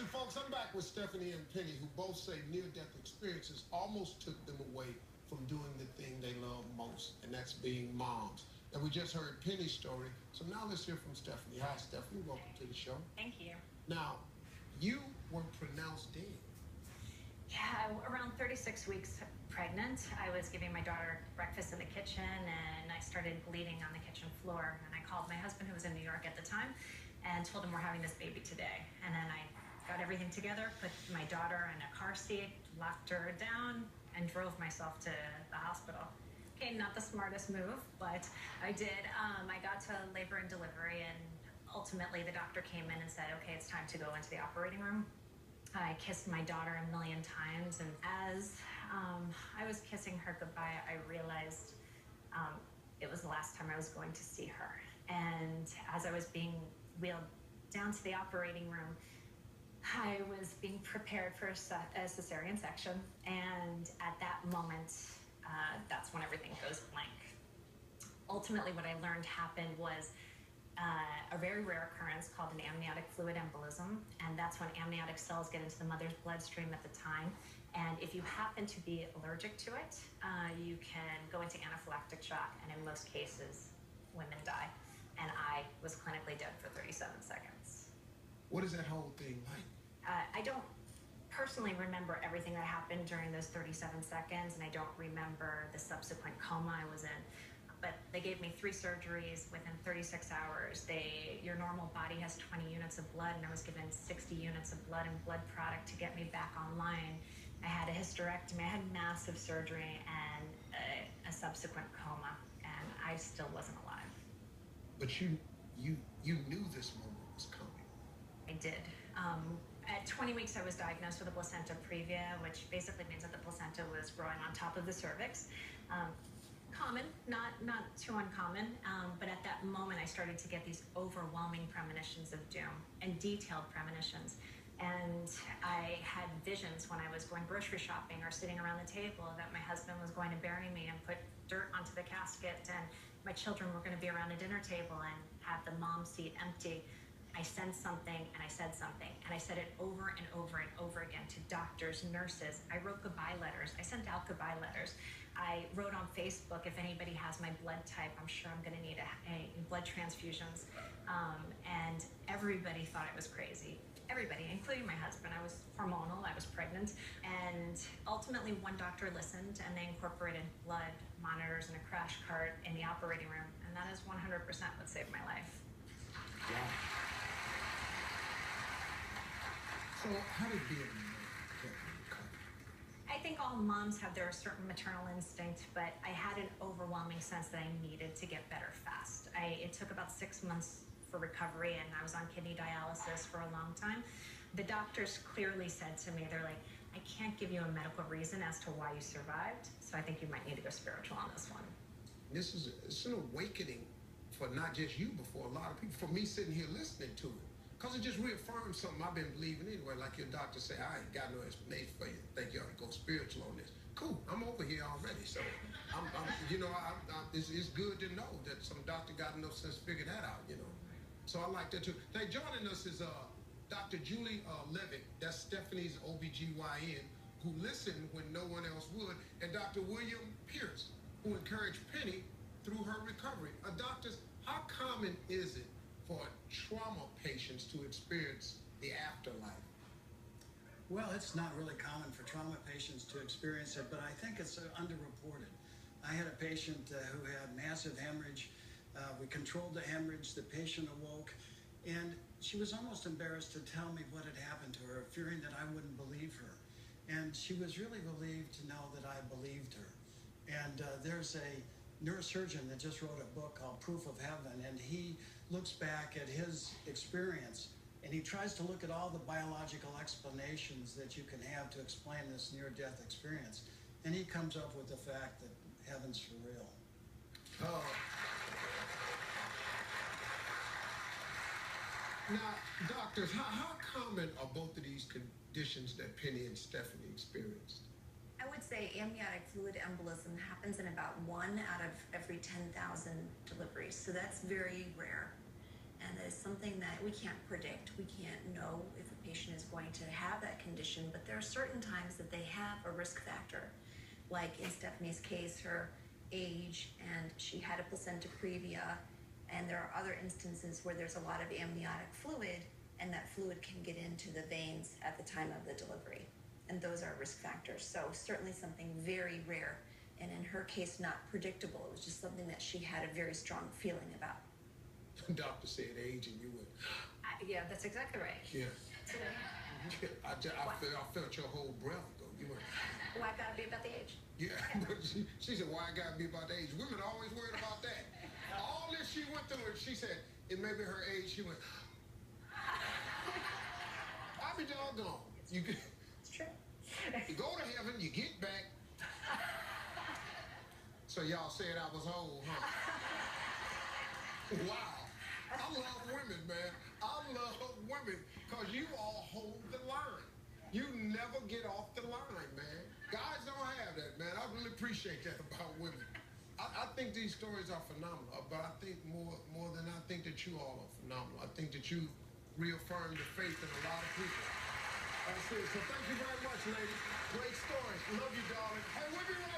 Listen, folks, I'm back with Stephanie and Penny, who both say near-death experiences almost took them away from doing the thing they love most, and that's being moms. And we just heard Penny's story, so now let's hear from Stephanie. Hi, Stephanie. Welcome to the show. Thank you. Now, you were pronounced dead. Yeah, around 36 weeks pregnant, I was giving my daughter breakfast in the kitchen, and I started bleeding on the kitchen floor. And I called my husband, who was in New York at the time, and told him we're having this baby today. And then I got everything together, put my daughter in a car seat, locked her down, and drove myself to the hospital. Okay, not the smartest move, but I did. I got to labor and delivery, and ultimately the doctor came in and said, okay, it's time to go into the operating room. I kissed my daughter a million times, and as I was kissing her goodbye, I realized it was the last time I was going to see her. And as I was being wheeled down to the operating room, I was being prepared for a cesarean section, and at that moment, that's when everything goes blank. Ultimately, what I learned happened was a very rare occurrence called an amniotic fluid embolism, and that's when amniotic cells get into the mother's bloodstream at the time. And if you happen to be allergic to it, you can go into anaphylactic shock, and in most cases, women die. And I was clinically dead for 37 seconds. What is that whole thing like? I don't personally remember everything that happened during those 37 seconds, and I don't remember the subsequent coma I was in. But they gave me 3 surgeries within 36 hours. Your normal body has 20 units of blood, and I was given 60 units of blood and blood product to get me back online. I had a hysterectomy, I had massive surgery, and a subsequent coma, and I still wasn't alive. But you knew this moment was coming. I did. At 20 weeks, I was diagnosed with a placenta previa, which basically means that the placenta was growing on top of the cervix. Common, not too uncommon, but at that moment I started to get these overwhelming premonitions of doom and detailed premonitions. And I had visions when I was going grocery shopping or sitting around the table that my husband was going to bury me and put dirt onto the casket, and my children were going to be around a dinner table and have the mom seat empty. I sensed something, and I said something, and I said it over and over and over again to doctors, nurses. I wrote goodbye letters. I sent out goodbye letters. I wrote on Facebook, if anybody has my blood type, I'm sure I'm going to need a blood transfusions. And everybody thought I was crazy. Everybody, including my husband. I was hormonal, I was pregnant. And ultimately, one doctor listened, and they incorporated blood monitors and a crash cart in the operating room. And that is 100% what saved my life. Wow. So how did being a mom help you recover? I think all moms have their certain maternal instinct, but I had an overwhelming sense that I needed to get better fast. It took about 6 months for recovery, and I was on kidney dialysis for a long time. The doctors clearly said to me, they're like, I can't give you a medical reason as to why you survived, so I think you might need to go spiritual on this one. It's an awakening for not just you, but for a lot of people, for me sitting here listening to it. Because it just reaffirms something I've been believing anyway. Like your doctor say, I ain't got no explanation for you. Think you ought to go spiritual on this. Cool, I'm over here already. So, it's good to know that some doctor got enough sense to figure that out, So I like that too. Now, joining us is Dr. Julie Levick. That's Stephanie's OBGYN, who listened when no one else would. And Dr. William Pierce, who encouraged Penny through her recovery. Doctors, how common is it for trauma patients to experience the afterlife? Well, it's not really common for trauma patients to experience it, but I think it's underreported. I had a patient who had massive hemorrhage. We controlled the hemorrhage. The patient awoke, and she was almost embarrassed to tell me what had happened to her, fearing that I wouldn't believe her. And she was really relieved to know that I believed her. And there's a neurosurgeon that just wrote a book called Proof of Heaven, and he looks back at his experience, and he tries to look at all the biological explanations that you can have to explain this near-death experience, and he comes up with the fact that heaven's for real. Now, doctors, how common are both of these conditions that Penny and Stephanie experienced? I would say amniotic fluid embolism happens in about 1 out of every 10,000 deliveries. So that's very rare. And it's something that we can't predict. We can't know if a patient is going to have that condition, but there are certain times that they have a risk factor. Like in Stephanie's case, her age, and she had a placenta previa, and there are other instances where there's a lot of amniotic fluid, and that fluid can get into the veins at the time of the delivery. And those are risk factors. So certainly something very rare, and in her case, not predictable. It was just something that she had a very strong feeling about. Doctor said age, and you went, Yeah, that's exactly right. yeah. So, I felt your whole breath go. You went, well, I've got to be about the age. yeah. But she said, why I gotta be about the age? Women are always worried about that. All this she went through, and she said, it may be her age. She went, I'll be doggone. It's true. You go to heaven, you get back. So y'all said I was old, huh? Wow. I love women, man. I love women because you all hold the line. You never get off the line, man. Guys don't have that, man. I really appreciate that about women. I think these stories are phenomenal, but I think more than I think that you all are phenomenal. I think that you reaffirmed the faith in a lot of people. That's it. So thank you very much, ladies. Great story. Love you, darling. Hey, we'll be right